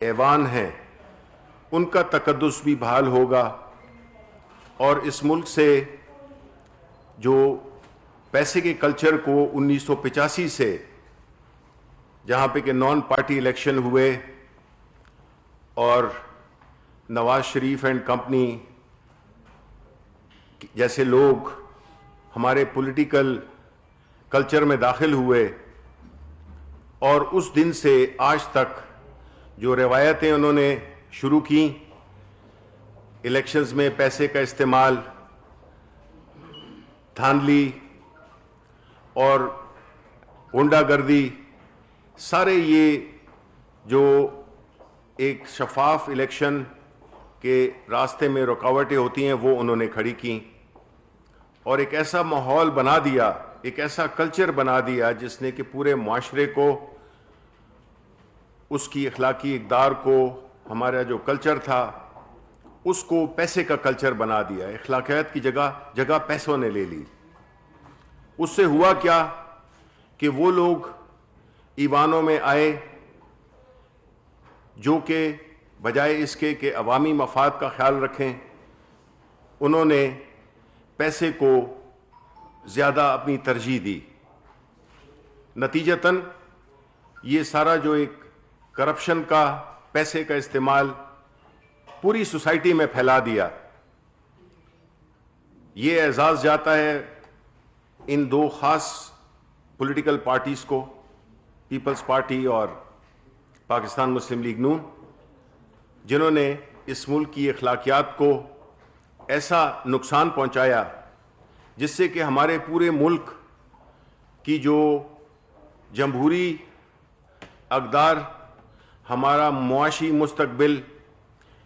ایوان ہیں ان کا تقدس بھی بحال ہوگا، اور اس ملک سے جو پیسے کے کلچر کو 1985 سے جہاں پہ کہ نان پارٹی الیکشن ہوئے اور نواز شریف اینڈ کمپنی جیسے لوگ ہمارے پولیٹیکل کلچر میں داخل ہوئے، اور اس دن سے آج تک جو روایتیں انہوں نے شروع کی، الیکشنز میں پیسے کا استعمال، دھاندلی اور غنڈہ گردی، سارے یہ جو ایک شفاف الیکشن کے راستے میں رکاوٹیں ہوتی ہیں وہ انہوں نے کھڑی کی، اور ایک ایسا ماحول بنا دیا، ایک ایسا کلچر بنا دیا جس نے کہ پورے معاشرے کو، اس کی اخلاقی اقدار کو، ہمارا جو کلچر تھا اس کو پیسے کا کلچر بنا دیا، اخلاقیات کی جگہ پیسوں نے لے لی۔ اس سے ہوا کیا کہ وہ لوگ ایوانوں میں آئے جو کہ بجائے اس کے کہ عوامی مفاد کا خیال رکھیں، انہوں نے پیسے کو زیادہ اپنی ترجیح دی۔ نتیجتاً یہ سارا جو ایک کرپشن کا، پیسے کا استعمال پوری سوسائٹی میں پھیلا دیا۔ یہ اعزاز جاتا ہے ان دو خاص پولیٹیکل پارٹیز کو، پیپلز پارٹی اور پاکستان مسلم لیگ نون، جنہوں نے اس ملک کی اخلاقیات کو ایسا نقصان پہنچایا جس سے کہ ہمارے پورے ملک کی جو جمہوری اقدار، ہمارا معاشی مستقبل،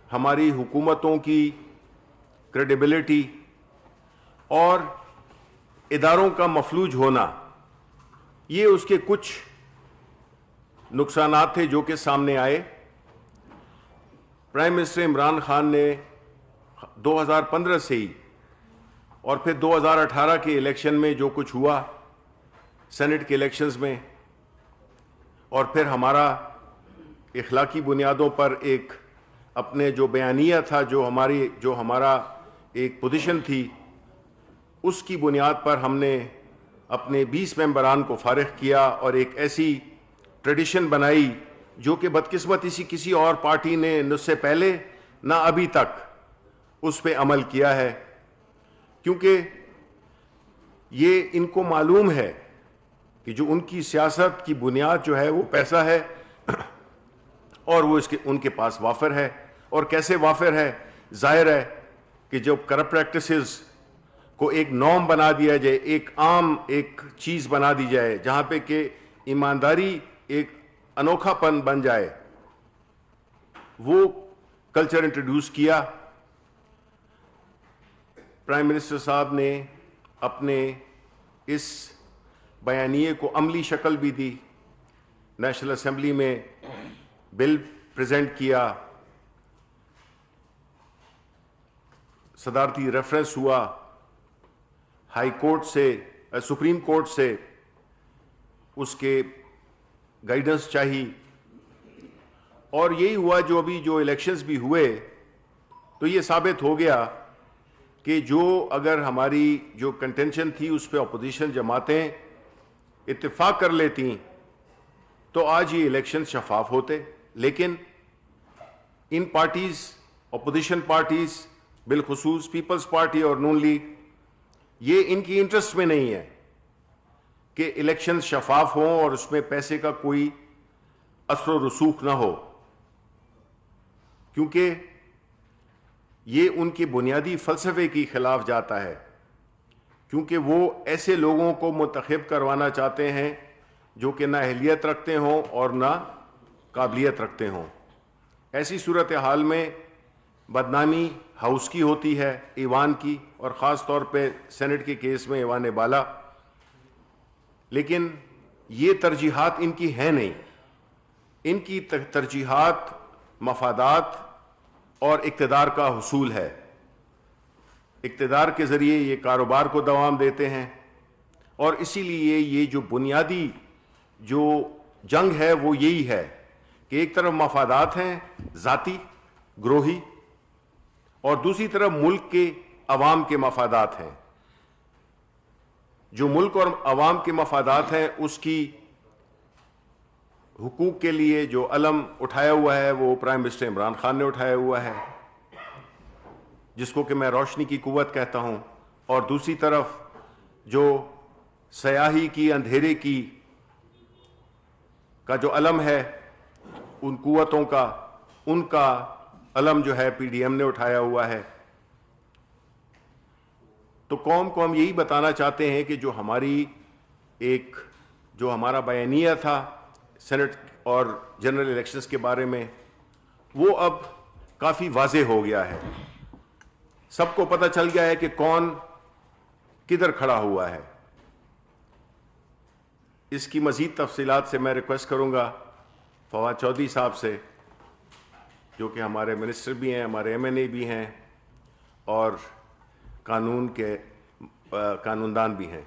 ہماری حکومتوں کی کریڈیبلٹی اور اداروں کا مفلوج ہونا، یہ اس کے کچھ نقصانات تھے جو کہ سامنے آئے۔ پرائم منسٹر عمران خان نے 2015 سے ہی اور پھر 2018 کے الیکشن میں جو کچھ ہوا، سینٹ کے الیکشنز میں، اور پھر ہمارا اخلاقی بنیادوں پر ایک اپنے جو بیانیہ تھا، جو ہمارا ایک پوزیشن تھی، اس کی بنیاد پر ہم نے اپنے 20 ممبران کو فارغ کیا اور ایک ایسی ٹریڈیشن بنائی جو کہ بدقسمتی سے کسی اور پارٹی نے اس سے پہلے نہ ابھی تک اس پہ عمل کیا ہے، کیونکہ یہ ان کو معلوم ہے کہ جو ان کی سیاست کی بنیاد جو ہے وہ پیسہ ہے، اور وہ ان کے پاس وافر ہے۔ اور کیسے وافر ہے؟ ظاہر ہے کہ جو کرپٹ پریکٹسز کو ایک نارم بنا دیا جائے، ایک عام ایک چیز بنا دی جائے جہاں پہ کہ ایمانداری ایک انوکھا پن بن جائے، وہ کلچر انٹروڈیوس کیا۔ پرائم منسٹر صاحب نے اپنے اس بیانیے کو عملی شکل بھی دی، نیشنل اسمبلی میں بل پریزنٹ کیا، صدارتی ریفرنس ہوا، ہائی کورٹ سے، سپریم کورٹ سے اس کے گائیڈنس چاہی، اور یہی ہوا جو ابھی جو الیکشنز بھی ہوئے تو یہ ثابت ہو گیا کہ جو اگر ہماری جو کنٹینشن تھی اس پہ اپوزیشن جماعتیں اتفاق کر لیتی تو آج یہ الیکشن شفاف ہوتے، لیکن ان پارٹیز، اپوزیشن پارٹیز، بالخصوص پیپلز پارٹی اور نون لیگ، یہ ان کی انٹرسٹ میں نہیں ہے کہ الیکشن شفاف ہوں اور اس میں پیسے کا کوئی اثر و رسوخ نہ ہو، کیونکہ یہ ان کے بنیادی فلسفے کی خلاف جاتا ہے، کیونکہ وہ ایسے لوگوں کو منتخب کروانا چاہتے ہیں جو کہ نہ اہلیت رکھتے ہوں اور نہ قابلیت رکھتے ہوں۔ ایسی صورتحال میں بدنامی ہاؤس کی ہوتی ہے، ایوان کی، اور خاص طور پہ سینٹ کے کیس میں ایوان بالا، لیکن یہ ترجیحات ان کی ہیں نہیں، ان کی ترجیحات مفادات اور اقتدار کا حصول ہے۔ اقتدار کے ذریعے یہ کاروبار کو دوام دیتے ہیں، اور اسی لیے یہ جو بنیادی جو جنگ ہے وہ یہی ہے کہ ایک طرف مفادات ہیں ذاتی گروہی اور دوسری طرف ملک کے عوام کے مفادات ہیں. جو ملک اور عوام کے مفادات ہیں اس کی حقوق کے لیے جو علم اٹھایا ہوا ہے وہ پرائم منسٹر عمران خان نے اٹھایا ہوا ہے, جس کو کہ میں روشنی کی قوت کہتا ہوں. اور دوسری طرف جو سیاہی کی اندھیرے کی کا جو علم ہے ان قوتوں کا, ان کا علم جو ہے پی ڈی ایم نے اٹھایا ہوا ہے. تو قوم کو ہم یہی بتانا چاہتے ہیں کہ جو ہمارا بیانیہ تھا سینٹ اور جنرل الیکشنز کے بارے میں وہ اب کافی واضح ہو گیا ہے. سب کو پتہ چل گیا ہے کہ کون کدھر کھڑا ہوا ہے. اس کی مزید تفصیلات سے میں ریکویسٹ کروں گا فواد چودھری صاحب سے, جو کہ ہمارے منسٹر بھی ہیں, ہمارے ایم این اے بھی ہیں اور قانون کے قانوندان بھی ہیں.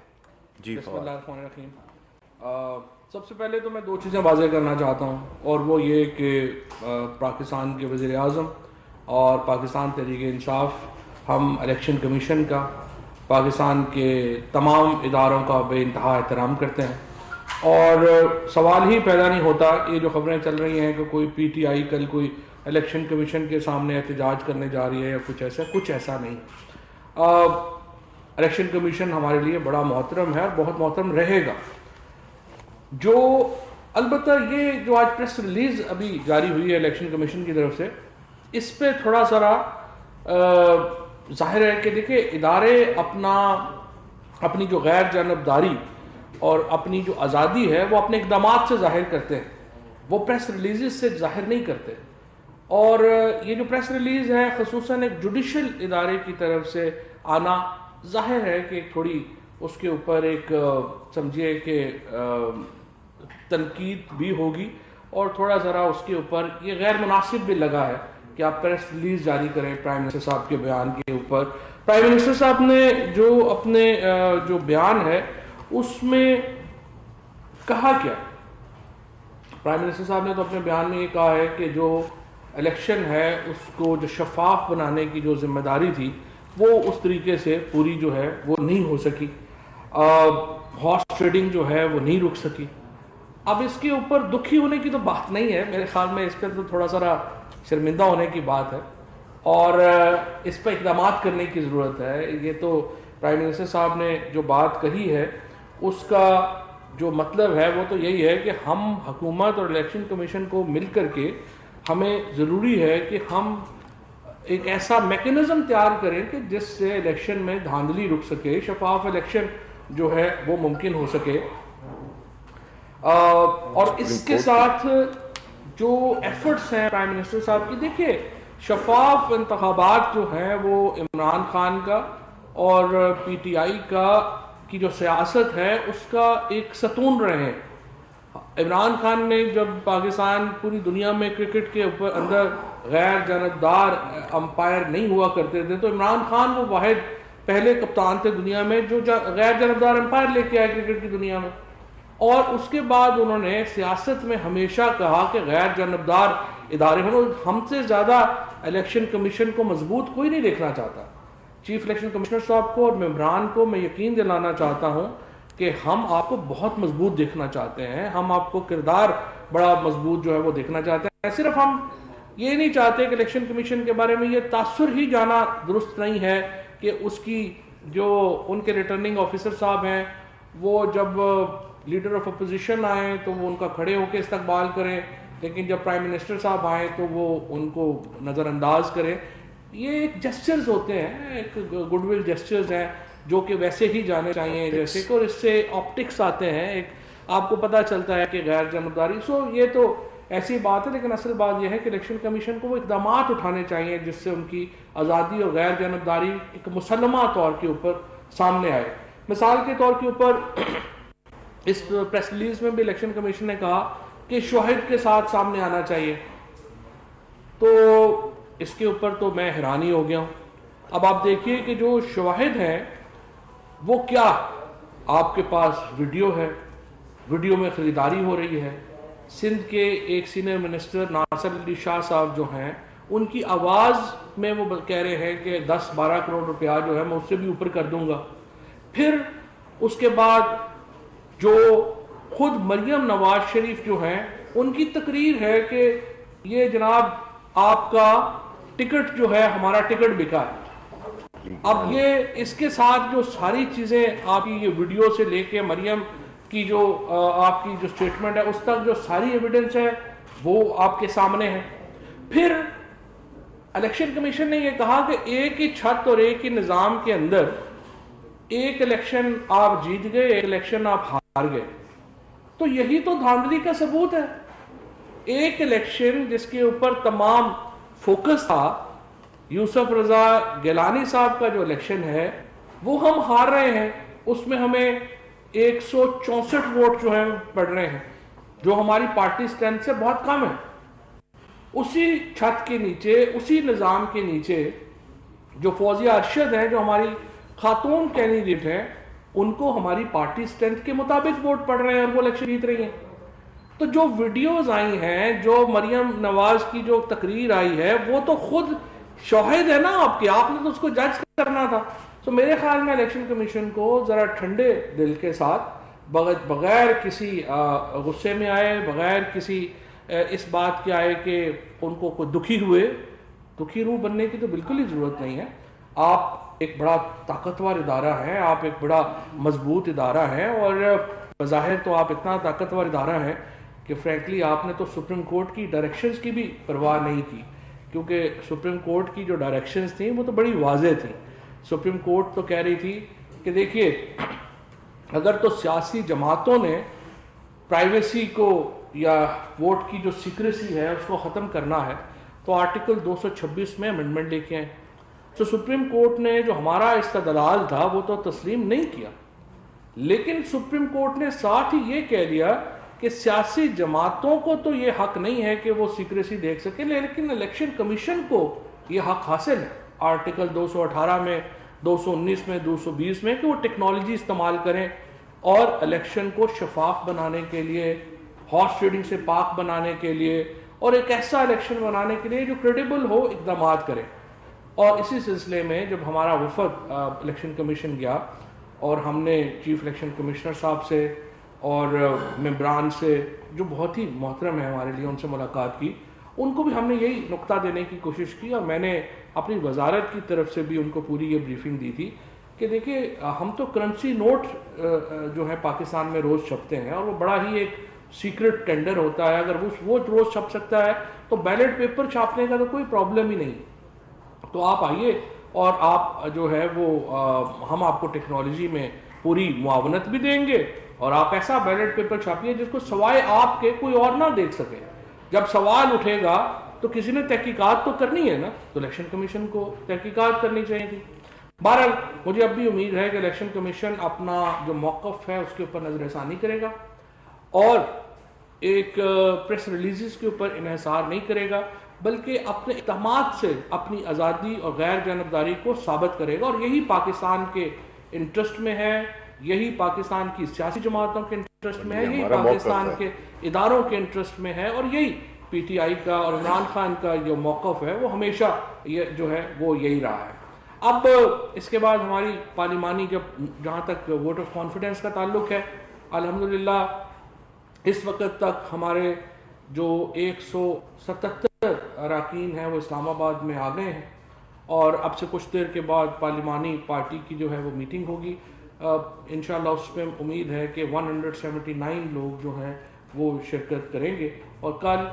جی بسم اللہ الرحمن الرحیم. سب سے پہلے تو میں دو چیزیں واضح کرنا چاہتا ہوں, اور وہ یہ کہ پاکستان کے وزیر اعظم اور پاکستان تحریک انصاف ہم الیکشن کمیشن کا, پاکستان کے تمام اداروں کا بے انتہا احترام کرتے ہیں. اور سوال ہی پیدا نہیں ہوتا یہ جو خبریں چل رہی ہیں کہ کوئی پی ٹی آئی کل کوئی الیکشن کمیشن کے سامنے احتجاج کرنے جا رہی ہے یا کچھ ایسا نہیں. الیکشن کمیشن ہمارے لیے بڑا محترم ہے اور بہت محترم رہے گا. جو البتہ یہ جو آج پریس ریلیز ابھی جاری ہوئی ہے الیکشن کمیشن کی طرف سے, اس پہ تھوڑا سا ظاہر ہے کہ دیکھیں ادارے اپنی جو غیر جانبداری اور اپنی جو آزادی ہے وہ اپنے اقدامات سے ظاہر کرتے ہیں, وہ پریس ریلیزز سے ظاہر نہیں کرتے. اور یہ جو پریس ریلیز ہے خصوصاً ایک جوڈیشل ادارے کی طرف سے آنا ظاہر ہے کہ تھوڑی اس کے اوپر ایک سمجھیے کہ تنقید بھی ہوگی, اور تھوڑا ذرا اس کے اوپر یہ غیر مناسب بھی لگا ہے کہ آپ پریس ریلیز جاری کریں پرائم منسٹر صاحب کے بیان کے اوپر. پرائم منسٹر صاحب نے جو اپنے جو بیان ہے اس میں کہا کیا, پرائم منسٹر صاحب نے تو اپنے بیان میں یہ کہا ہے کہ جو الیکشن ہے اس کو جو شفاف بنانے کی جو ذمہ داری تھی وہ اس طریقے سے پوری جو ہے وہ نہیں ہو سکی, ہارس ٹریڈنگ جو ہے وہ نہیں رک سکی. اب اس کے اوپر دکھی ہونے کی تو بات نہیں ہے, میرے خیال میں اس پہ تو تھوڑا سا شرمندہ ہونے کی بات ہے اور اس پہ اقدامات کرنے کی ضرورت ہے. یہ تو پرائم منسٹر صاحب نے جو بات کہی ہے اس کا جو مطلب ہے وہ تو یہی ہے کہ ہم حکومت اور الیکشن کمیشن کو مل کر کے ہمیں ضروری ہے کہ ہم ایک ایسا میکنزم تیار کریں کہ جس سے الیکشن میں دھاندلی رک سکے, شفاف الیکشن جو ہے وہ ممکن ہو سکے. اور اس کے ساتھ جو ایفرٹس ہیں پرائم منسٹر صاحب کی, دیکھیے شفاف انتخابات جو ہیں وہ عمران خان کا اور پی ٹی آئی کی جو سیاست ہے اس کا ایک ستون رہے ہیں. عمران خان نے جب پاکستان پوری دنیا میں کرکٹ کے اندر غیر جانبدار امپائر نہیں ہوا کرتے تھے, تو عمران خان وہ واحد پہلے کپتان تھے دنیا میں جو غیر جانبدار امپائر لے کے آئے کرکٹ کی دنیا میں. اور اس کے بعد انہوں نے سیاست میں ہمیشہ کہا کہ غیر جانبدار ادارے ہوں. ہم سے زیادہ الیکشن کمیشن کو مضبوط کوئی نہیں دیکھنا چاہتا. چیف الیکشن کمشنر صاحب کو اور ممبران کو میں یقین دلانا چاہتا ہوں کہ ہم آپ کو بہت مضبوط دیکھنا چاہتے ہیں, ہم آپ کو کردار بڑا مضبوط جو ہے وہ دیکھنا چاہتے ہیں. صرف ہم یہ نہیں چاہتے کہ الیکشن کمیشن کے بارے میں یہ تاثر ہی جانا درست نہیں ہے کہ اس کی جو ان کے ریٹرننگ آفیسر صاحب ہیں وہ جب لیڈر آف اپوزیشن آئیں تو وہ ان کا کھڑے ہو کے استقبال کریں, لیکن جب پرائم منسٹر صاحب آئیں تو وہ ان کو نظر انداز کریں. یہ ایک جسچرز ہوتے ہیں, ایک گڈ ول جسچرز ہیں جو کہ ویسے ہی جانے چاہیے جیسے کہ, اور اس سے آپٹکس آتے ہیں, ایک آپ کو پتہ چلتا ہے کہ غیر جانبداری. یہ تو ایسی بات ہے, لیکن اصل بات یہ ہے کہ الیکشن کمیشن کو وہ اقدامات اٹھانے چاہیے جس سے ان کی آزادی اور غیر جانبداری ایک مسلمہ طور کے اوپر سامنے آئے. مثال کے طور کے اوپر اس پریس ریلیز میں بھی الیکشن کمیشن نے کہا کہ شواہد کے ساتھ سامنے آنا چاہیے. تو اس کے اوپر تو میں حیرانی ہو گیا ہوں. اب آپ دیکھیے کہ جو شواہد ہیں وہ کیا, آپ کے پاس ویڈیو ہے, ویڈیو میں خریداری ہو رہی ہے, سندھ کے ایک سینئر منسٹر ناصر علی شاہ صاحب جو ہیں، ان کی آواز میں وہ کہہ رہے ہیں کہ 10-12 کروڑ روپیہ جو ہے میں اس سے بھی اوپر کر دوں گا۔ پھر اس کے بعد جو خود مریم نواز شریف جو ہیں، ان کی تقریر ہے کہ یہ جناب آپ کا ٹکٹ جو ہے، ہمارا ٹکٹ بکا ہے۔ اب یہ اس کے ساتھ جو ساری چیزیں آپ کی یہ ویڈیو سے لے کے مریم کی جو آپ کی جو سٹیٹمنٹ ہے اس تک جو ساری ایویڈنس ہے وہ آپ کے سامنے ہے۔ پھر الیکشن کمیشن نے یہ کہا کہ ایک ہی چھت اور ایک ہی نظام کے اندر ایک الیکشن آپ جیت گئے، ایک الیکشن آپ ہار گئے۔ تو یہی تو دھاندلی کا ثبوت ہے۔ ایک الیکشن جس کے اوپر تمام فوکس تھا، یوسف رضا گیلانی صاحب کا جو الیکشن ہے وہ ہم ہار رہے ہیں، اس میں ہمیں 164 ووٹ جو ہیں پڑ رہے ہیں، جو ہماری پارٹی سٹرینتھ سے بہت کم ہے۔ اسی چھت کے نیچے، اسی نظام کے نیچے جو فوزیہ ارشد ہیں، جو ہماری خاتون کینڈیڈیٹ ہیں، ان کو ہماری پارٹی سٹرینتھ کے مطابق ووٹ پڑ رہے ہیں اور وہ الیکشن جیت رہی ہیں۔ تو جو ویڈیوز آئی ہیں، جو مریم نواز کی جو تقریر آئی ہے، وہ تو خود شاہد ہے نا آپ کے، آپ نے تو اس کو جج کرنا تھا۔ تو میرے خیال میں الیکشن کمیشن کو ذرا ٹھنڈے دل کے ساتھ، بغیر کسی غصے میں آئے، بغیر کسی اس بات کے آئے کہ ان کو کوئی دکھی روح بننے کی تو بالکل ہی ضرورت نہیں ہے۔ آپ ایک بڑا طاقتور ادارہ ہیں، آپ ایک بڑا مضبوط ادارہ ہیں، اور بظاہر تو آپ اتنا طاقتور ادارہ ہیں کہ فرینکلی آپ نے تو سپریم کورٹ کی ڈائریکشنز کی بھی پرواہ نہیں کی، کیونکہ سپریم کورٹ کی جو ڈائریکشنز تھیں وہ تو بڑی واضح تھیں۔ سپریم کورٹ تو کہہ رہی تھی کہ دیکھیے، اگر تو سیاسی جماعتوں نے پرائیویسی کو یا ووٹ کی جو سیکریسی ہے اس کو ختم کرنا ہے تو آرٹیکل 226 میں امنڈمنٹ لے کے آئیں۔ تو سپریم کورٹ نے جو ہمارا استدلال تھا وہ تو تسلیم نہیں کیا، لیکن سپریم کورٹ نے ساتھ ہی یہ کہہ دیا کہ سیاسی جماعتوں کو تو یہ حق نہیں ہے کہ وہ سیکریسی دیکھ سکے، لیکن الیکشن کمیشن کو یہ حق حاصل ہے آرٹیکل 218 میں، 219 میں، 220 میں، کہ وہ ٹیکنالوجی استعمال کریں اور الیکشن کو شفاف بنانے کے لیے، ہارس ٹریڈنگ سے پاک بنانے کے لیے، اور ایک ایسا الیکشن بنانے کے لیے جو کریڈیبل ہو، اقدامات کریں۔ اور اسی سلسلے میں جب ہمارا وفد الیکشن کمیشن گیا اور ہم نے چیف الیکشن کمشنر صاحب سے اور ممبران سے جو بہت ہی محترم ہیں ہمارے لیے، ان سے ملاقات کی، ان کو بھی ہم نے یہی نقطہ دینے کی کوشش کی، اور میں نے اپنی وزارت کی طرف سے بھی ان کو پوری یہ بریفنگ دی تھی کہ دیکھیں ہم تو کرنسی نوٹ جو ہے پاکستان میں روز چھپتے ہیں، اور وہ بڑا ہی ایک سیکرٹ ٹینڈر ہوتا ہے، اگر وہ روز چھپ سکتا ہے تو بیلٹ پیپر چھاپنے کا تو کوئی پرابلم ہی نہیں۔ تو آپ آئیے اور آپ جو ہے وہ ہم آپ کو ٹیکنالوجی میں پوری معاونت بھی دیں گے، اور آپ ایسا بیلٹ پیپر چھاپیے جس کو سوائے آپ کے کوئی اور نہ دیکھ سکے۔ جب سوال اٹھے گا تو کسی نے تحقیقات تو کرنی ہے نا، تو الیکشن کمیشن کو تحقیقات کرنی چاہیے تھی۔ بہرحال مجھے اب بھی امید ہے کہ الیکشن کمیشن اپنا جو موقف ہے اس کے اوپر نظر ثانی کرے گا، اور ایک پریس ریلیزز کے اوپر انحصار نہیں کرے گا، بلکہ اپنے اقدامات سے اپنی آزادی اور غیر جانبداری کو ثابت کرے گا، اور یہی پاکستان کے انٹرسٹ میں ہے، یہی پاکستان کی سیاسی جماعتوں کے انٹرسٹ میں ہے، یہی پاکستان کے اداروں کے انٹرسٹ میں ہے، اور یہی پی ٹی آئی کا اور عمران خان کا جو موقف ہے وہ ہمیشہ یہ جو ہے وہ یہی رہا ہے۔ اب اس کے بعد ہماری پارلیمانی جہاں تک ووٹ آف کانفیڈنس کا تعلق ہے، الحمدللہ اس وقت تک ہمارے جو 177 اراکین ہیں وہ اسلام آباد میں آ گئے ہیں، اور اب سے کچھ دیر کے بعد پارلیمانی پارٹی کی جو ہے وہ میٹنگ ہوگی، انشاءاللہ اس میں امید ہے کہ 179 لوگ جو ہیں وہ شرکت کریں گے، اور کل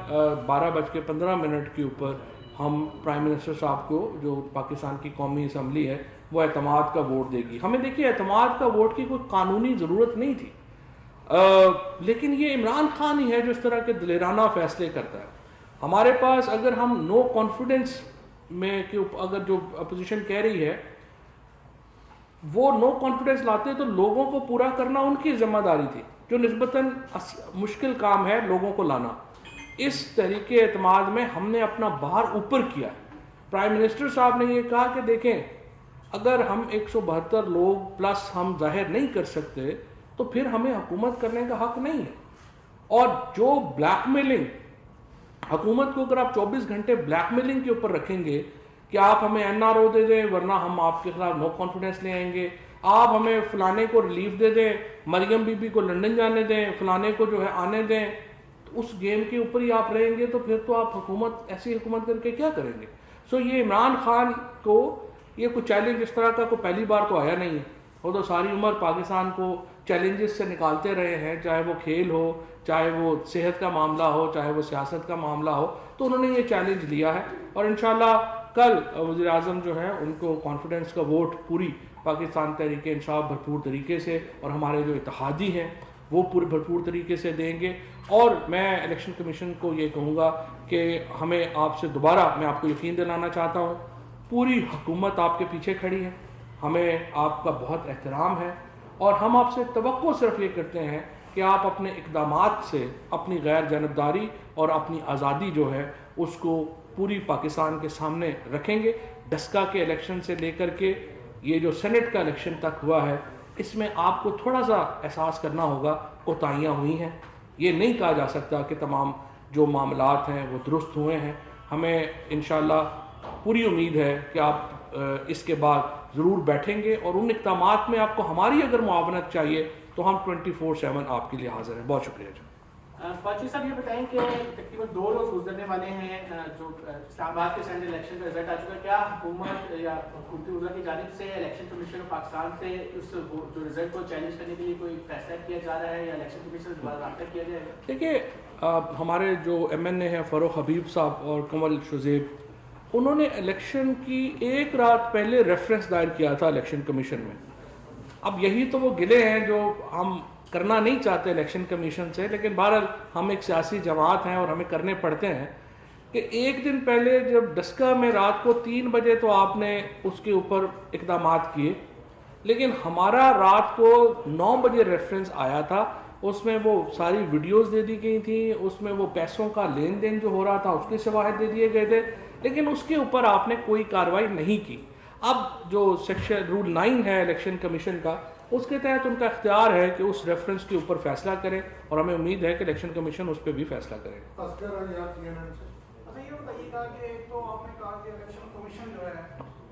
12:15 کے اوپر ہم پرائم منسٹر صاحب کو، جو پاکستان کی قومی اسمبلی ہے، وہ اعتماد کا ووٹ دے گی۔ ہمیں دیکھیے اعتماد کا ووٹ کی کوئی قانونی ضرورت نہیں تھی، لیکن یہ عمران خان ہی ہے جو اس طرح کے دلیرانہ فیصلے کرتا ہے۔ ہمارے پاس اگر ہم نو کانفیڈنس میں اگر جو اپوزیشن کہہ رہی ہے وہ نو کانفیڈنس لاتے تو لوگوں کو پورا کرنا ان کی ذمہ داری تھی، جو نسبتاً مشکل کام ہے لوگوں کو لانا۔ اس تحریک اعتماد میں ہم نے اپنا بار اوپر کیا۔ پرائم منسٹر صاحب نے یہ کہا کہ دیکھیں اگر ہم 172 لوگ پلس ہم ظاہر نہیں کر سکتے تو پھر ہمیں حکومت کرنے کا حق نہیں ہے، اور جو بلیک میلنگ حکومت کو اگر آپ 24 گھنٹے بلیک میلنگ کے اوپر رکھیں گے کہ آپ ہمیں NRO دے دیں ورنہ ہم آپ کے خلاف نو کانفیڈنس لے آئیں گے، آپ ہمیں فلانے کو ریلیف دے دیں، مریم بی بی کو لنڈن جانے دیں، فلانے کو جو ہے آنے دیں، تو اس گیم کے اوپر ہی آپ رہیں گے تو پھر تو آپ حکومت ایسی حکومت کر کے کیا کریں گے؟ سو یہ عمران خان کو یہ کوئی چیلنج اس طرح کا کوئی پہلی بار تو آیا نہیں ہے، وہ تو ساری عمر پاکستان کو چیلنجز سے نکالتے رہے ہیں، چاہے وہ کھیل ہو، چاہے وہ صحت کا معاملہ ہو، چاہے وہ سیاست کا معاملہ ہو، تو انہوں نے یہ چیلنج لیا ہے، اور انشاءاللہ کل وزیر اعظم جو ہے ان کو کانفیڈنس کا ووٹ پوری پاکستان تحریک انصاف بھرپور طریقے سے اور ہمارے جو اتحادی ہیں وہ پورے بھرپور طریقے سے دیں گے. اور میں الیکشن کمیشن کو یہ کہوں گا کہ ہمیں آپ سے دوبارہ میں آپ کو یقین دلانا چاہتا ہوں، پوری حکومت آپ کے پیچھے کھڑی ہے، ہمیں آپ کا بہت احترام ہے، اور ہم آپ سے توقع صرف یہ کرتے ہیں کہ آپ اپنے اقدامات سے اپنی غیر جانبداری اور اپنی آزادی جو ہے اس کو پوری پاکستان کے سامنے رکھیں گے. ڈسکا کے الیکشن سے لے کر کے یہ جو سینٹ کا الیکشن تک ہوا ہے، اس میں آپ کو تھوڑا سا احساس کرنا ہوگا کوتاہیاں ہوئی ہیں. یہ نہیں کہا جا سکتا کہ تمام جو معاملات ہیں وہ درست ہوئے ہیں. ہمیں انشاءاللہ پوری امید ہے کہ آپ اس کے بعد ضرور بیٹھیں گے، اور ان اقدامات میں آپ کو ہماری اگر معاونت چاہیے تو ہم 24/7 آپ کے لیے حاضر ہیں. بہت شکریہ جی. فوجی صاحب یہ بتائیں کہ تقریباً 2 روز گزرنے والے ہیں جو اسلام آباد کے سینٹ الیکشن کا رزلٹ آ چکا ہے، کیا حکومت یا حکومتی وزراء کی جانب سے الیکشن کمیشن پاکستان سے اس جو رزلٹ کو چیلنج کرنے کے لیے کوئی فیصلہ کیا جا رہا ہے یا الیکشن کمیشن سے دوبارہ رابطہ کیا جائے گا؟ دیکھیے ہمارے جو MNA ہیں فاروق حبیب صاحب اور کمل شزیب، انہوں نے الیکشن کی ایک رات پہلے ریفرنس دائر کیا تھا الیکشن کمیشن میں. اب یہی تو وہ گلے ہیں جو ہم کرنا نہیں چاہتے الیکشن کمیشن سے، لیکن بہرحال ہم ایک سیاسی جماعت ہیں اور ہمیں کرنے پڑتے ہیں کہ ایک دن پہلے جب ڈسکا میں رات کو 3 بجے تو آپ نے اس کے اوپر اقدامات کیے، لیکن ہمارا رات کو 9 بجے ریفرنس آیا تھا، اس میں وہ ساری ویڈیوز دے دی گئی تھیں، اس میں وہ پیسوں کا لین دین جو ہو رہا تھا اس کے شواہد دے دیے گئے تھے، لیکن اس کے اوپر آپ نے کوئی کارروائی نہیں کی. اب جو سیکشن رول 9 ہے الیکشن کمیشن کا، اس کے تحت ان کا اختیار ہے کہ اس ریفرنس کے اوپر فیصلہ کرے، اور ہمیں امید ہے کہ الیکشن کمیشن اس پہ بھی فیصلہ کرے. اچھا یہ بتائیے گا کہ ایک تو آپ نے کہا کہ الیکشن کمیشن جو ہے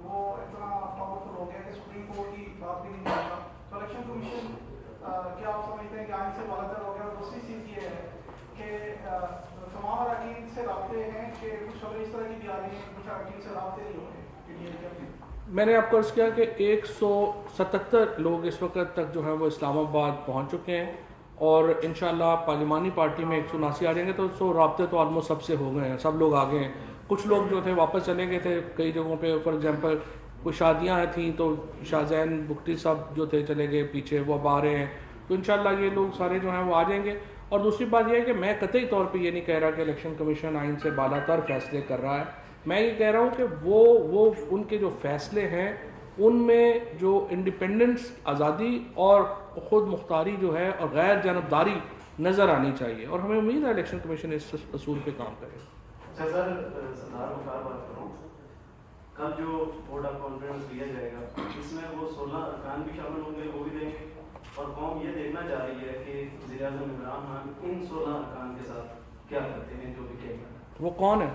وہ اتنا پاورفل ہو گیا کہ سپریم کورٹ کی بات بھی نہیں مانتا، تو الیکشن کمیشن کیا آپ سمجھتے ہیں کہ آئین سے بالاتر ہو گیا؟ اور دوسری چیز یہ ہے کہ تمام اراکین سے رابطے ہیں کہ کچھ خبریں اس طرح کی بھی آ رہی ہیں، کچھ اراکین سے رابطے نہیں ہو رہے. میں نے آپ کو عرض کیا کہ 177 لوگ اس وقت تک جو ہیں وہ اسلام آباد پہنچ چکے ہیں، اور انشاءاللہ پارلیمانی پارٹی میں 179 آ جائیں گے. تو رابطے تو آلموسٹ سب سے ہو گئے ہیں، سب لوگ آگے ہیں. کچھ لوگ جو تھے واپس چلے گئے تھے کئی جگہوں پہ، فار ایگزامپل کوئی شادیاں تھیں تو شاہ زین بگٹی صاحب جو تھے چلے گئے پیچھے، وہ اب آ رہے ہیں. تو انشاءاللہ یہ لوگ سارے جو ہیں وہ آ جائیں گے. اور دوسری بات یہ ہے کہ میں قطعی طور پہ یہ نہیں کہہ رہا کہ الیکشن کمیشن آئین سے بالاتر فیصلے کر رہا ہے. میں یہ کہہ رہا ہوں کہ وہ ان کے جو فیصلے ہیں ان میں جو انڈیپینڈنس، آزادی اور خود مختاری جو ہے اور غیر جانبداری نظر آنی چاہیے، اور ہمیں امید ہے الیکشن کمیشن اس اصول پہ کام کرے. اچھا سر، سردار مختار بات کروں، کل جو بورڈ آف کانفرنس لیا جائے گا اس میں وہ 16 ارکان بھی شامل ہوں گے، وہ بھی دیں گے، اور قوم یہ دیکھنا چاہ رہی ہے کہ وزیر اعظم عمران خان ان 16 ارکان کے ساتھ کیا کرتے ہیں جو بھی کہے گا. وہ کون ہے؟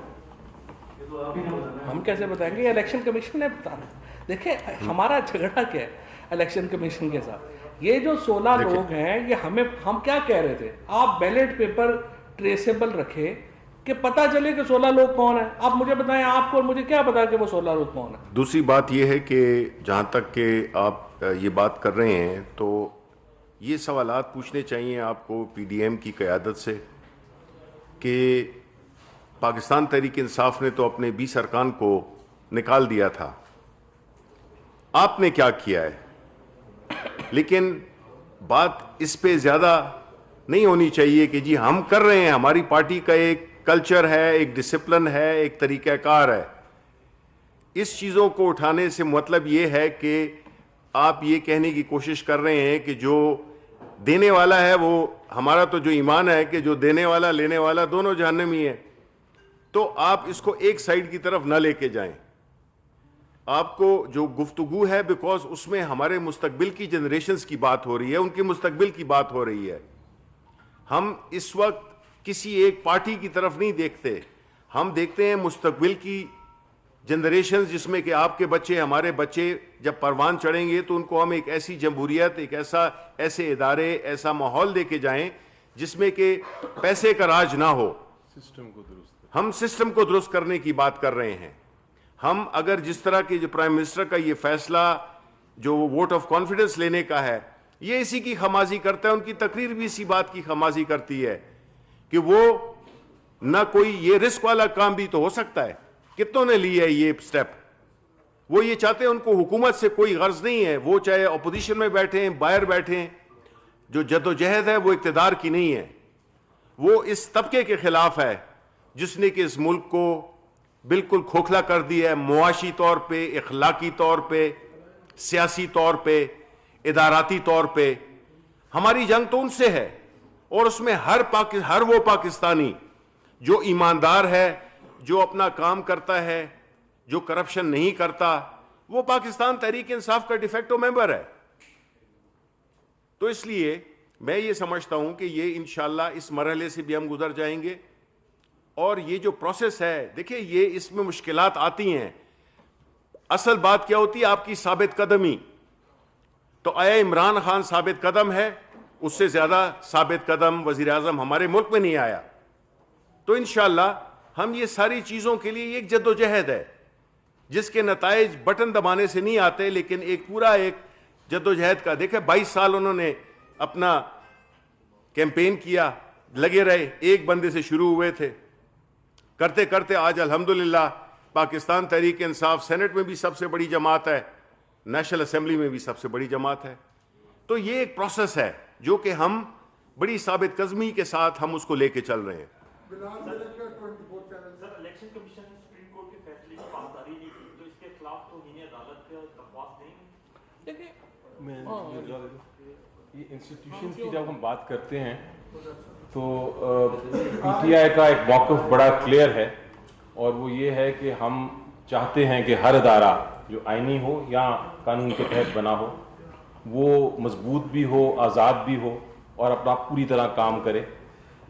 یہ تو آپ ہی نے بتانا ہے. ہم کیسے بتائیں گے؟ یہ الیکشن کمیشن نے بتانا. دیکھیں ہمارا جھگڑا کیا ہے الیکشن کمیشن کے ساتھ؟ یہ جو 16 لوگ ہیں یہ ہم کیا کہہ رہے تھے؟ آپ بیلٹ پیپر ٹریسیبل رکھے کہ پتہ چلے کہ 16 لوگ کون ہیں. آپ مجھے بتائیں، آپ کو اور مجھے کیا پتا کہ وہ 16 لوگ کون ہیں؟ دوسری بات یہ ہے کہ جہاں تک کہ آپ یہ بات کر رہے ہیں تو یہ سوالات پوچھنے چاہیے آپ کو PDM کی قیادت سے کہ پاکستان تحریک انصاف نے تو اپنے 20 ارکان کو نکال دیا تھا، آپ نے کیا کیا ہے؟ لیکن بات اس پہ زیادہ نہیں ہونی چاہیے کہ جی ہم کر رہے ہیں، ہماری پارٹی کا ایک کلچر ہے، ایک ڈسپلن ہے، ایک طریقہ کار ہے. اس چیزوں کو اٹھانے سے مطلب یہ ہے کہ آپ یہ کہنے کی کوشش کر رہے ہیں کہ جو دینے والا ہے وہ، ہمارا تو جو ایمان ہے کہ جو دینے والا لینے والا دونوں جہنمی ہیں. تو آپ اس کو ایک سائیڈ کی طرف نہ لے کے جائیں. آپ کو جو گفتگو ہے بیکاز اس میں ہمارے مستقبل کی جنریشنز کی بات ہو رہی ہے، ان کے مستقبل کی بات ہو رہی ہے. ہم اس وقت کسی ایک پارٹی کی طرف نہیں دیکھتے, ہم دیکھتے ہیں مستقبل کی جنریشنز, جس میں کہ آپ کے بچے, ہمارے بچے جب پروان چڑھیں گے تو ان کو ہم ایک ایسی جمہوریت, ایک ایسے ادارے, ایسا ماحول دے کے جائیں جس میں کہ پیسے کا راج نہ ہو. ہم سسٹم کو درست کرنے کی بات کر رہے ہیں. ہم اگر جس طرح کے جو پرائم منسٹر کا یہ فیصلہ جو ووٹ آف کانفیڈنس لینے کا ہے, یہ اسی کی خمازی کرتا ہے, ان کی تقریر بھی اسی بات کی خمازی کرتی ہے کہ وہ نہ کوئی, یہ رسک والا کام بھی تو ہو سکتا ہے, کتنوں نے لی ہے یہ سٹیپ. وہ یہ چاہتے ہیں, ان کو حکومت سے کوئی غرض نہیں ہے, وہ چاہے اپوزیشن میں بیٹھیں, باہر بیٹھیں, جو جدوجہد ہے وہ اقتدار کی نہیں ہے, وہ اس طبقے کے خلاف ہے جس نے کہ اس ملک کو بالکل کھوکھلا کر دیا ہے, معاشی طور پہ, اخلاقی طور پہ, سیاسی طور پہ, اداراتی طور پہ. ہماری جنگ تو ان سے ہے, اور اس میں ہر وہ پاکستانی جو ایماندار ہے, جو اپنا کام کرتا ہے, جو کرپشن نہیں کرتا, وہ پاکستان تحریک انصاف کا ڈیفیکٹو ممبر ہے. تو اس لیے میں یہ سمجھتا ہوں کہ یہ انشاءاللہ اس مرحلے سے بھی ہم گزر جائیں گے. اور یہ جو پروسیس ہے, دیکھیں یہ اس میں مشکلات آتی ہیں. اصل بات کیا ہوتی ہے, آپ کی ثابت قدمی. تو آیا عمران خان ثابت قدم ہے, اس سے زیادہ ثابت قدم وزیر اعظم ہمارے ملک میں نہیں آیا. تو انشاءاللہ ہم یہ ساری چیزوں کے لیے ایک جدوجہد ہے جس کے نتائج بٹن دبانے سے نہیں آتے, لیکن ایک پورا ایک جدوجہد کا. دیکھیں 22 سال انہوں نے اپنا کیمپین کیا, لگے رہے, ایک بندے سے شروع ہوئے تھے, کرتے کرتے آج الحمدللہ پاکستان تحریک انصاف سینٹ میں بھی سب سے بڑی جماعت ہے, نیشنل اسمبلی میں بھی سب سے بڑی جماعت ہے. تو یہ ایک پروسیس ہے جو کہ ہم بڑی ثابت قدمی کے ساتھ ہم اس کو لے کے چل رہے ہیں. سر الیکشن کمیشن نے سپریم کورٹ کے فیصلے کی پاسداری نہیں کی, تو اس کے خلاف تو عدالت کا درخواست نہیں. یہ انسٹیٹیوشن کی جب ہم بات کرتے ہیں تو پی ٹی آئی کا ایک موقف بڑا کلیئر ہے, اور وہ یہ ہے کہ ہم چاہتے ہیں کہ ہر ادارہ جو آئینی ہو یا قانون کے تحت بنا ہو وہ مضبوط بھی ہو, آزاد بھی ہو, اور اپنا پوری طرح کام کرے.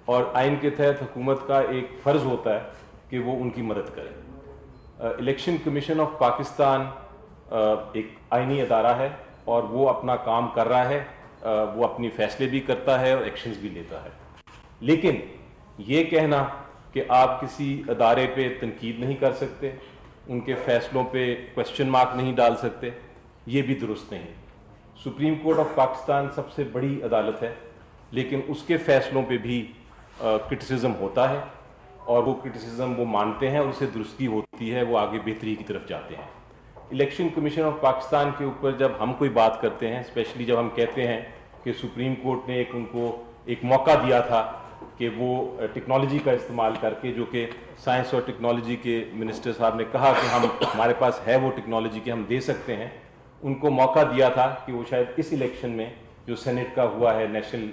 اور آئین کے تحت حکومت کا ایک فرض ہوتا ہے کہ وہ ان کی مدد کرے. الیکشن کمیشن آف پاکستان ایک آئینی ادارہ ہے, اور وہ اپنا کام کر رہا ہے, وہ اپنی فیصلے بھی کرتا ہے اور ایکشنز بھی لیتا ہے. لیکن یہ کہنا کہ آپ کسی ادارے پہ تنقید نہیں کر سکتے, ان کے فیصلوں پہ کوسچن مارک نہیں ڈال سکتے, یہ بھی درست نہیں. سپریم کورٹ آف پاکستان سب سے بڑی عدالت ہے, لیکن اس کے فیصلوں پہ بھی کرٹیسزم ہوتا ہے, اور وہ کرٹیسزم وہ مانتے ہیں, اس سے درستی ہوتی ہے, وہ آگے بہتری کی طرف جاتے ہیں. الیکشن کمیشن آف پاکستان کے اوپر جب ہم کوئی بات کرتے ہیں, اسپیشلی جب ہم کہتے ہیں کہ سپریم کورٹ نے ان کو ایک موقع دیا تھا کہ وہ ٹیکنالوجی کا استعمال کر کے, جو کہ سائنس اور ٹیکنالوجی کے منسٹر صاحب نے کہا کہ ہمارے پاس ہے وہ ٹیکنالوجی کہ ہم دے سکتے ہیں, ان کو موقع دیا تھا کہ وہ شاید اس الیکشن میں جو سینٹ کا ہوا ہے نیشنل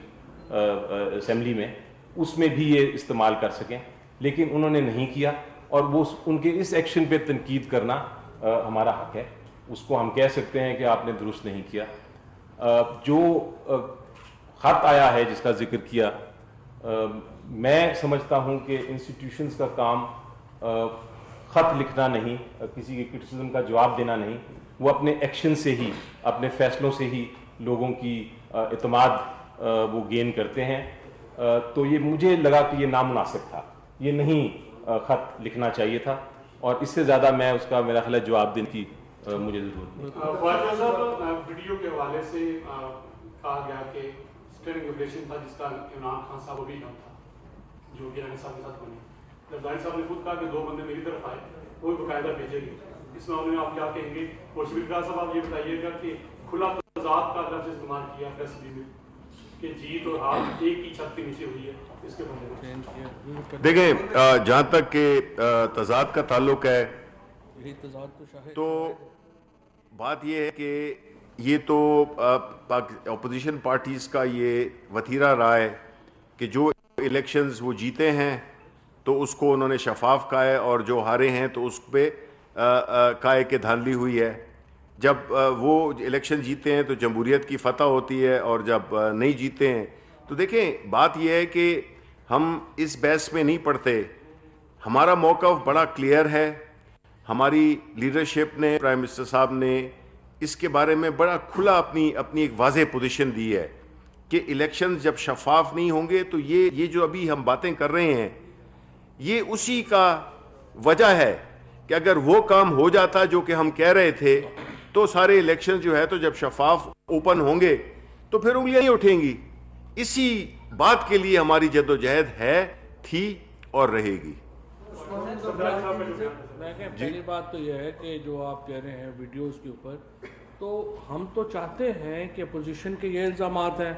اسمبلی میں, اس میں بھی یہ استعمال کر سکیں, لیکن انہوں نے نہیں کیا. اور وہ ان کے اس ایکشن پہ تنقید کرنا ہمارا حق ہے, اس کو ہم کہہ سکتے ہیں کہ آپ نے درست نہیں کیا. جو خط آیا ہے جس کا ذکر کیا, میں سمجھتا ہوں کہ انسٹیٹیوشنز کا کام خط لکھنا نہیں, کسی کے کرٹیسزم کا جواب دینا نہیں, وہ اپنے ایکشن سے ہی, اپنے فیصلوں سے ہی لوگوں کی اعتماد وہ گین کرتے ہیں. تو یہ مجھے لگا کہ یہ نامناسب تھا, یہ نہیں خط لکھنا چاہیے تھا, اور اس سے زیادہ میں اس کا میرا خیال ہے جواب دینے کی مجھے ضرورت نہیں. واجد صاحب, ویڈیو کے حوالے سے کہا گیا کہ اسٹینڈنگ اوویشن تھا جس کا عمران خان صاحب ابھی نہ تھا, جو گیلانی صاحب کے ساتھ بنی. جب ظاہر صاحب نے خود کہا کہ 2 بندے میری طرف آئے, وہ باقاعدہ بھیجے گئے, اس معاملے میں آپ کیا کہیں گے؟ اور شبیر خان صاحب آپ یہ بتائیے گا کہ کھلا تضاد کا لفظ استعمال کیا فیصلے میں کہ جیت اور ہار ایک ہی چھت کے نیچے ہوئی ہے, اس کے بارے میں دیکھیں جہاں تک کہ تضاد کا تعلق ہے تو بات یہ ہے کہ یہ تو اپوزیشن پارٹیز کا یہ وتیرہ رہا ہے کہ جو الیکشنز وہ جیتے ہیں تو اس کو انہوں نے شفاف کہا ہے, اور جو ہارے ہیں تو اس پہ کہا ہے کہ دھاندلی ہوئی ہے. جب وہ الیکشن جیتے ہیں تو جمہوریت کی فتح ہوتی ہے, اور جب نہیں جیتے ہیں تو دیکھیں بات یہ ہے کہ ہم اس بحث میں نہیں پڑتے. ہمارا موقف بڑا کلیئر ہے. ہماری لیڈرشپ نے, پرائم منسٹر صاحب نے اس کے بارے میں بڑا کھلا اپنی ایک واضح پوزیشن دی ہے کہ الیکشن جب شفاف نہیں ہوں گے تو یہ جو ابھی ہم باتیں کر رہے ہیں یہ اسی کا وجہ ہے کہ اگر وہ کام ہو جاتا جو کہ ہم کہہ رہے تھے تو سارے الیکشن جو ہے تو جب شفاف اوپن ہوں گے تو پھر انگلیاں نہیں اٹھیں گی. اسی بات کے لیے ہماری جدوجہد ہے, تھی اور رہے گی. پہلی بات تو یہ ہے کہ جو آپ کہہ رہے ہیں ویڈیوز کے اوپر, تو ہم تو چاہتے ہیں کہ اپوزیشن کے یہ الزامات ہیں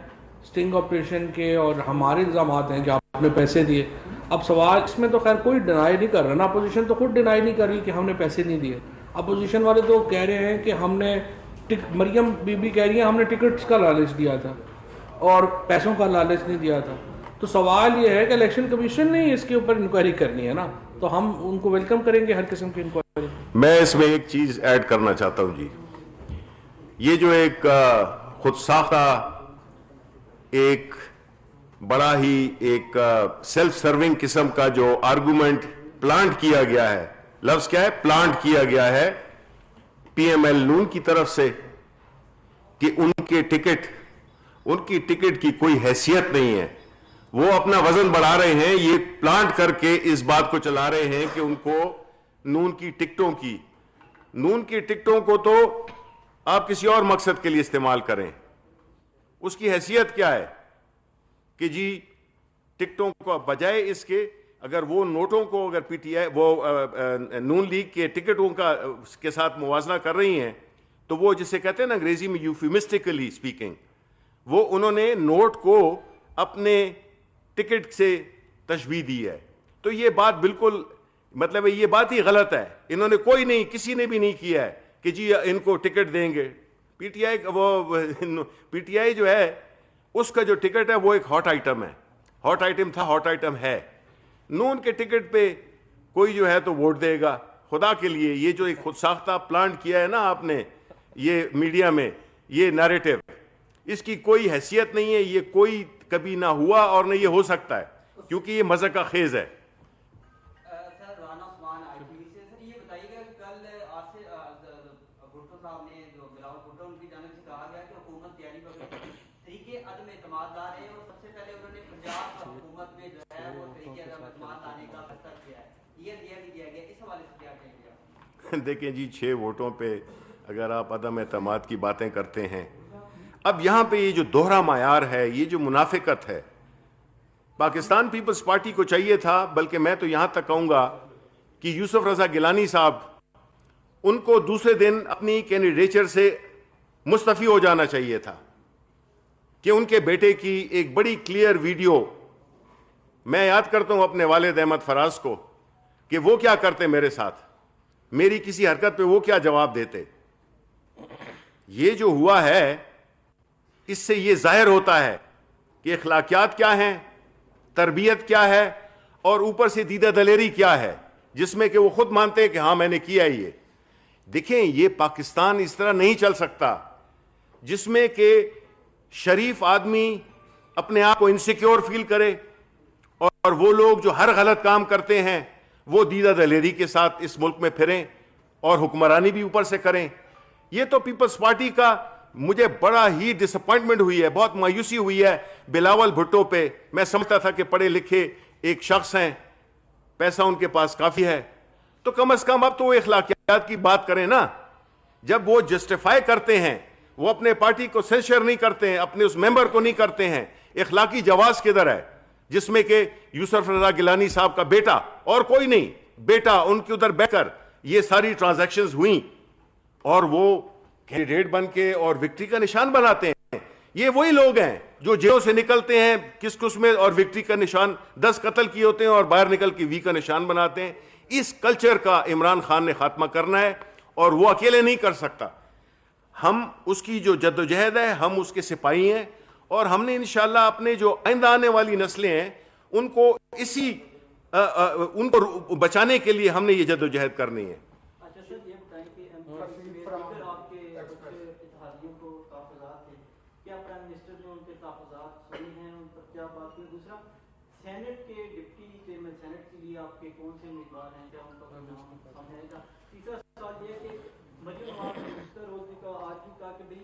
سٹنگ آپریشن کے اور ہمارے الزامات ہیں کہ آپ نے پیسے دیے. اب سوال اس میں تو خیر کوئی ڈینائی نہیں کر رہا نا, اپوزیشن تو خود ڈینائی نہیں کر رہی کہ ہم نے پیسے نہیں دیے. اپوزیشن والے تو کہہ رہے ہیں کہ ہم نے مریم بی بی کہہ رہی ہیں ہم نے ٹکٹس کا لالچ دیا تھا اور پیسوں کا لالچ نہیں دیا تھا. تو سوال یہ ہے کہ الیکشن کمیشن نے اس کے اوپر انکوائری کرنی ہے نا, تو ہم ان کو ویلکم کریں گے ہر قسم کی انکوائری. میں اس میں ایک چیز ایڈ کرنا چاہتا ہوں جی. یہ جو ایک خود ساختہ ایک بڑا ہی ایک سیلف سرونگ قسم کا جو آرگومنٹ پلانٹ کیا گیا ہے, لفظ کیا ہے, پلانٹ کیا گیا ہے پی ایم ایل نون کی طرف سے کہ ان کی ٹکٹ کی کوئی حیثیت نہیں ہے, وہ اپنا وزن بڑھا رہے ہیں. یہ پلانٹ کر کے اس بات کو چلا رہے ہیں کہ ان کو نون کی ٹکٹوں کو تو آپ کسی اور مقصد کے لیے استعمال کریں. اس کی حیثیت کیا ہے کہ جی ٹکٹوں کو بجائے اس کے اگر وہ نوٹوں کو اگر پی ٹی آئی وہ نون لیگ کے ٹکٹوں کے ساتھ موازنہ کر رہی ہیں تو وہ جسے کہتے ہیں نا انگریزی میں یوفیمسٹیکلی اسپیکنگ, وہ انہوں نے نوٹ کو اپنے ٹکٹ سے تشبیہ دی ہے. تو یہ بات بالکل مطلب یہ بات ہی غلط ہے. انہوں نے کوئی نہیں, کسی نے بھی نہیں کیا ہے کہ جی ان کو ٹکٹ دیں گے. پی ٹی آئی جو ہے اس کا جو ٹکٹ ہے وہ ایک ہاٹ آئٹم ہے, ہاٹ آئٹم تھا, ہاٹ آئٹم ہے. نون کے ٹکٹ پہ کوئی جو ہے تو ووٹ دے گا. خدا کے لیے یہ جو ایک خود ساختہ پلانٹ کیا ہے نا آپ نے یہ میڈیا میں, یہ نیریٹو, اس کی کوئی حیثیت نہیں ہے. یہ کوئی کبھی نہ ہوا اور نہ یہ ہو سکتا ہے کیونکہ یہ مذاق خیز ہے. دیکھیں جی 6 ووٹوں پہ اگر آپ عدم اعتماد کی باتیں کرتے ہیں, اب یہاں پہ یہ جو دوہرا معیار ہے, یہ جو منافقت ہے, پاکستان پیپلز پارٹی کو چاہیے تھا, بلکہ میں تو یہاں تک کہوں گا کہ یوسف رضا گیلانی صاحب ان کو دوسرے دن اپنی کینڈیڈیچر سے مستعفی ہو جانا چاہیے تھا کہ ان کے بیٹے کی ایک بڑی کلیئر ویڈیو, میں یاد کرتا ہوں اپنے والد احمد فراز کو کہ وہ کیا کرتے میرے ساتھ, میری کسی حرکت پہ وہ کیا جواب دیتے. یہ جو ہوا ہے اس سے یہ ظاہر ہوتا ہے کہ اخلاقیات کیا ہیں, تربیت کیا ہے, اور اوپر سے دیدہ دلیری کیا ہے, جس میں کہ وہ خود مانتے ہیں کہ ہاں میں نے کیا یہ. دیکھیں یہ پاکستان اس طرح نہیں چل سکتا جس میں کہ شریف آدمی اپنے آپ کو انسیکیور فیل کرے اور وہ لوگ جو ہر غلط کام کرتے ہیں وہ دیدہ دلیری کے ساتھ اس ملک میں پھریں اور حکمرانی بھی اوپر سے کریں. یہ تو پیپلز پارٹی کا مجھے بڑا ہی ڈس اپوائنٹمنٹ ہوئی ہے, بہت مایوسی ہوئی ہے بلاول بھٹو پہ. میں سمجھتا تھا کہ پڑھے لکھے ایک شخص ہیں, پیسہ ان کے پاس کافی ہے, تو کم از کم اب تو وہ اخلاقیات کی بات کریں نا. جب وہ جسٹیفائی کرتے ہیں, وہ اپنے پارٹی کو سینشر نہیں کرتے ہیں, اپنے اس ممبر کو نہیں کرتے ہیں, اخلاقی جواز کدھر ہے جس میں کہ یوسف رضا گیلانی صاحب کا بیٹا اور کوئی نہیں, بیٹا ان کے ادھر بیٹھ کر یہ ساری ٹرانزیکشنز ہوئیں اور وہ کینڈیڈیٹ بن کے اور وکٹری کا نشان بناتے ہیں. یہ وہی لوگ ہیں جو جیلوں سے نکلتے ہیں کس میں اور وکٹری کا نشان 10 قتل کیے ہوتے ہیں اور باہر نکل کے وی کا نشان بناتے ہیں. اس کلچر کا عمران خان نے خاتمہ کرنا ہے اور وہ اکیلے نہیں کر سکتا. ہم اس کی جو جدوجہد ہے ہم اس کے سپاہی ہیں اور ہم نے انشاءاللہ اپنے جو آئندہ آنے والی نسلیں ہیں ان کو ان کو بچانے کے لیے ہم نے یہ جدوجہد کرنی ہے. سینٹ کے ڈپٹی چیئرمین سینٹ کے لیے آپ کے کون سے امیدوار ہیں, کیا ان کا کوئی نام سامنے آئے گا؟ تیسرا سوال یہ ہے کہ مجھے منسٹر روزی کا آج بھی کہا کہ بھائی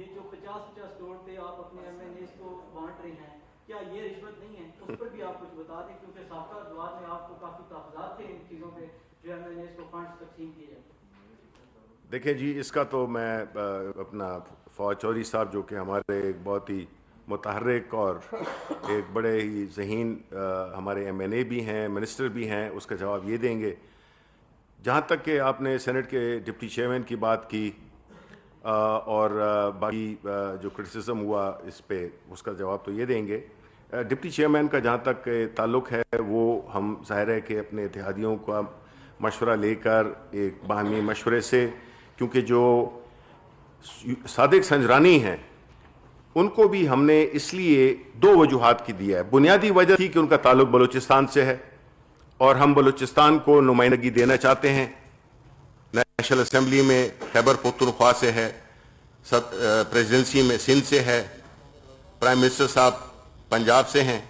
یہ جو 50-50 کروڑ پہ آپ اپنے ایم این ایز کو بانٹ رہے ہیں, کیا یہ رشوت نہیں ہے؟ اس پر بھی آپ کچھ بتا دیں, کیونکہ سابقہ دور میں آپ کو کافی تحفظات تھے ان چیزوں پہ جو ایم این ایز کو فنڈز تقسیم کیے جاتے. دیکھیں جی, اس کا تو میں اپنا فواد چودھری صاحب جو کہ ہمارے ایک بہت ہی متحرک اور ایک بڑے ہی ذہین ہمارے ایم این اے بھی ہیں, منسٹر بھی ہیں, اس کا جواب یہ دیں گے. جہاں تک کہ آپ نے سینٹ کے ڈپٹی چیئرمین کی بات کی اور باقی جو کرٹیسزم ہوا اس پہ, اس کا جواب تو یہ دیں گے. ڈپٹی چیئرمین کا جہاں تک تعلق ہے وہ ہم ظاہر ہے کہ اپنے اتحادیوں کا مشورہ لے کر ایک باہمی مشورے سے, کیونکہ جو صادق سنجرانی ہیں ان کو بھی ہم نے اس لیے 2 وجوہات کی دیا ہے. بنیادی وجہ تھی کہ ان کا تعلق بلوچستان سے ہے اور ہم بلوچستان کو نمائندگی دینا چاہتے ہیں. نیشنل اسمبلی میں خیبر پختونخوا سے ہے, پریزیڈنسی میں سندھ سے ہے, پرائم منسٹر صاحب پنجاب سے ہیں.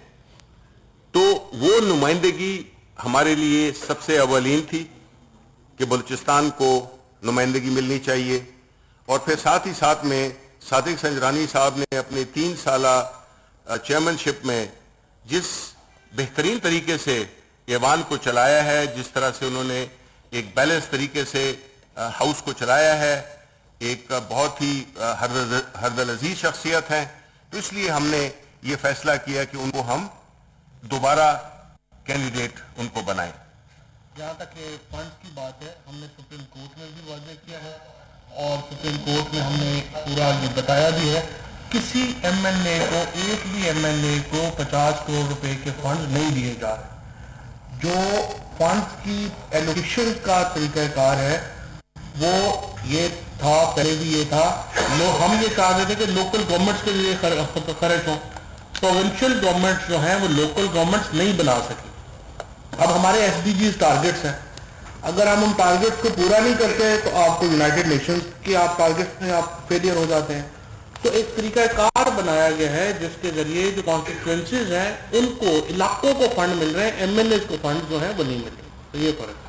تو وہ نمائندگی ہمارے لیے سب سے اولین تھی کہ بلوچستان کو نمائندگی ملنی چاہیے. اور پھر ساتھ ہی ساتھ میں صادق سنجرانی صاحب نے اپنے 3 سالہ چیئرمین شپ میں جس بہترین طریقے سے ایوان کو چلایا ہے, جس طرح سے انہوں نے ایک بیلنس طریقے سے ہاؤس کو چلایا ہے, ایک بہت ہی ہردل عزیز شخصیت ہیں, تو اس لیے ہم نے یہ فیصلہ کیا کہ ان کو ہم دوبارہ کینڈیڈیٹ ان کو بنائیں. جہاں تک فنڈ کی بات ہے, ہم نے سپریم کورٹ میں بھی واضح کیا ہے اور سپریم کورٹ میں ہم نے پورا یہ بتایا بھی ہے, کسی ایم این اے کو, ایک بھی ایم این اے کو 50 کروڑ روپے کے فنڈ نہیں دیے جا رہے. جو فنڈز کی ایلوکیشن کا طریقہ کار ہے وہ یہ تھا, پہلے بھی یہ تھا, ہم یہ چاہتے تھے کہ لوکل گورنمنٹس کے لیے خرچ ہوں. پروونشل گورنمنٹس جو ہیں وہ لوکل گورنمنٹس نہیں بنا سکی. اب ہمارے ایس ڈی جیز ٹارگیٹس ہیں, اگر ہم ان ٹارگیٹس کو پورا نہیں کرتے تو آپ کو یونائٹڈ نیشنز کے آپ ٹارگیٹس میں آپ فیلئر ہو جاتے ہیں. تو ایک طریقہ کار بنایا گیا ہے جس کے ذریعے جو کانسٹیٹوئنسیز ہیں ان کو, علاقوں کو فنڈ مل رہے ہیں, ایم ایل ایز کو فنڈ جو ہیں وہ نہیں مل رہے. تو یہ فرق ہے.